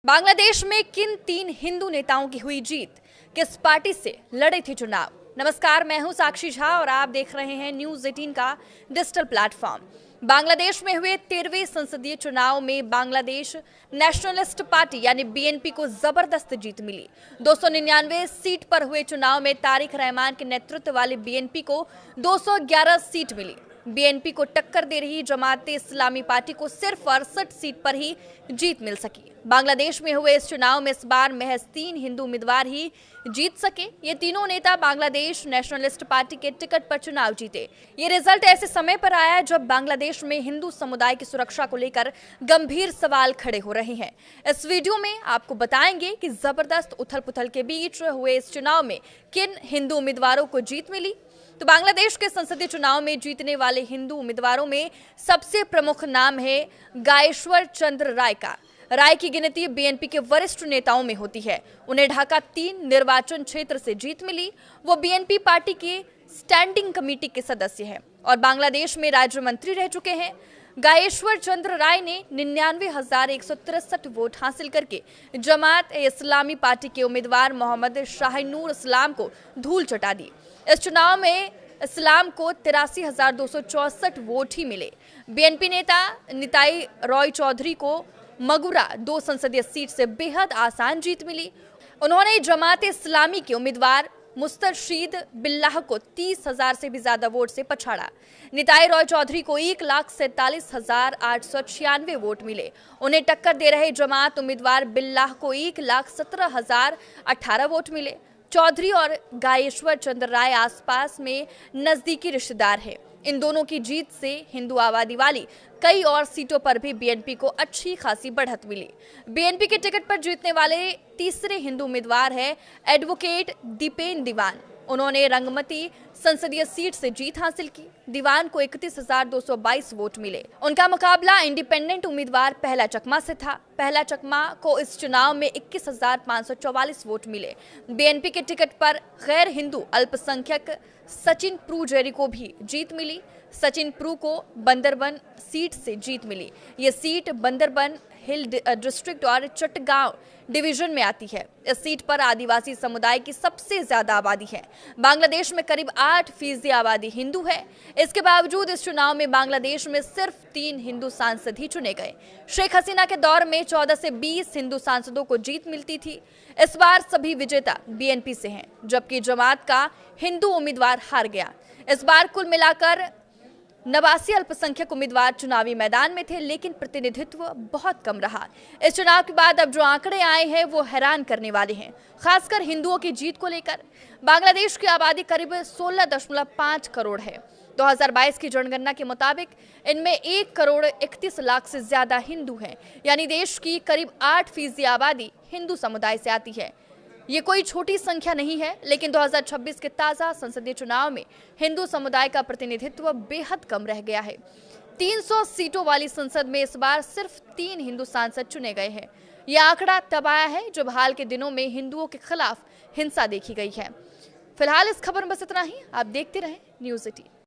बांग्लादेश में किन 3 हिंदू नेताओं की हुई जीत? किस पार्टी से लड़े थे चुनाव? नमस्कार, मैं हूं साक्षी झा और आप देख रहे हैं न्यूज 18 का डिजिटल प्लेटफॉर्म। बांग्लादेश में हुए 13वें संसदीय चुनाव में बांग्लादेश नेशनलिस्ट पार्टी यानी बीएनपी को जबरदस्त जीत मिली। 299 सीट पर हुए चुनाव में तारिक रहमान के नेतृत्व वाले बीएनपी को 211 सीट मिली। बीएनपी को टक्कर दे रही जमात इस्लामी पार्टी को सिर्फ 68 सीट पर ही जीत मिल सकी। बांग्लादेश में हुए इस चुनाव में इस बार महज 3 हिंदू उम्मीदवार ही जीत सके। ये तीनों नेता बांग्लादेश नेशनलिस्ट पार्टी के टिकट पर चुनाव जीते। ये रिजल्ट ऐसे समय पर आया जब बांग्लादेश में हिंदू समुदाय की सुरक्षा को लेकर गंभीर सवाल खड़े हो रहे हैं। इस वीडियो में आपको बताएंगे कि जबरदस्त उथल-पुथल के बीच हुए इस चुनाव में किन हिंदू उम्मीदवारों को जीत मिली। तो बांग्लादेश के संसदीय चुनाव में जीतने वाले हिंदू उम्मीदवारों में सबसे प्रमुख नाम है गायेश्वर चंद्र राय का। राय की गिनती बीएनपी के वरिष्ठ नेताओं में होती है। उन्हें ढाका 3 निर्वाचन क्षेत्र से जीत मिली। वो बीएनपी पार्टी के स्टैंडिंग कमेटी के सदस्य हैं और बांग्लादेश में राज्य मंत्री रह चुके हैं। गायेश्वर चंद्र राय ने 99,163 वोट हासिल करके जमात इस्लामी पार्टी के उम्मीदवार मोहम्मद शाहिनूर इस्लाम को धूल चटा दी। इस चुनाव में इस्लाम को 83,264 वोट ही मिले। बीएनपी नेता निताई रॉय चौधरी को मगुरा 2 संसदीय सीट से बेहद आसान जीत मिली। उन्होंने जमात इस्लामी के उम्मीदवार मुस्तरशीद बिल्लाह को 30,000 से भी ज्यादा वोट से पछाड़ा। निताई रॉय चौधरी को 1,47,896 वोट मिले। उन्हें टक्कर दे रहे जमात उम्मीदवार बिल्लाह को 1,17,018 वोट मिले। चौधरी और गायेश्वर चंद्र राय आसपास में नजदीकी रिश्तेदार हैं। इन दोनों की जीत से हिंदू आबादी वाली कई और सीटों पर भी बीएनपी को अच्छी खासी बढ़त मिली। बीएनपी के टिकट पर जीतने वाले तीसरे हिंदू उम्मीदवार है एडवोकेट दीपेन दीवान। उन्होंने रंगमती संसदीय सीट से जीत हासिल की। दीवान को 31,222 वोट मिले। उनका मुकाबला इंडिपेंडेंट उम्मीदवार पहला चकमा से था। पहला चकमा को इस चुनाव में 21,544 वोट मिले। बीएनपी के टिकट पर गैर हिंदू अल्पसंख्यक सचिन प्रू जेरी को भी जीत मिली। सचिन प्रू को बंदरबन सीट से जीत मिली। ये सीट बंदरबन हिल डिस्ट्रिक्ट और चट्टगांव डिवीजन में आती है। इस सीट पर आदिवासी समुदाय की सबसे ज्यादा आबादी है। बांग्लादेश में करीब 8% आबादी हिंदू है। इसके बावजूद इस चुनाव में बांग्लादेश में सिर्फ 3 हिंदू सांसद ही चुने गए। शेख हसीना के दौर में 14 से 20 हिंदू सांसदों को जीत मिलती थी। इस बार सभी विजेता बीएनपी से हैं, जबकि जमात का हिंदू उम्मीदवार हार गया। इस बार कुल मिलाकर 89 अल्पसंख्यक उम्मीदवार चुनावी मैदान में थे, लेकिन प्रतिनिधित्व बहुत कम रहा। इस चुनाव के बाद अब जो आंकड़े आए हैं वो हैरान करने वाले हैं, खासकर हिंदुओं की जीत को लेकर। बांग्लादेश की आबादी करीब 16.5 करोड़ है। 2022 की जनगणना के मुताबिक इनमें 1,31,00,000 से ज्यादा हिंदू हैं, यानी देश की करीब 8% आबादी हिंदू समुदाय से आती है। ये कोई छोटी संख्या नहीं है, लेकिन 2026 के ताजा संसदीय चुनाव में हिंदू समुदाय का प्रतिनिधित्व बेहद कम रह गया है। 300 सीटों वाली संसद में इस बार सिर्फ 3 हिंदू सांसद चुने गए हैं। यह आंकड़ा तब आया है जब हाल के दिनों में हिंदुओं के खिलाफ हिंसा देखी गई है। फिलहाल इस खबर में बस इतना ही। आप देखते रहें न्यूज 18।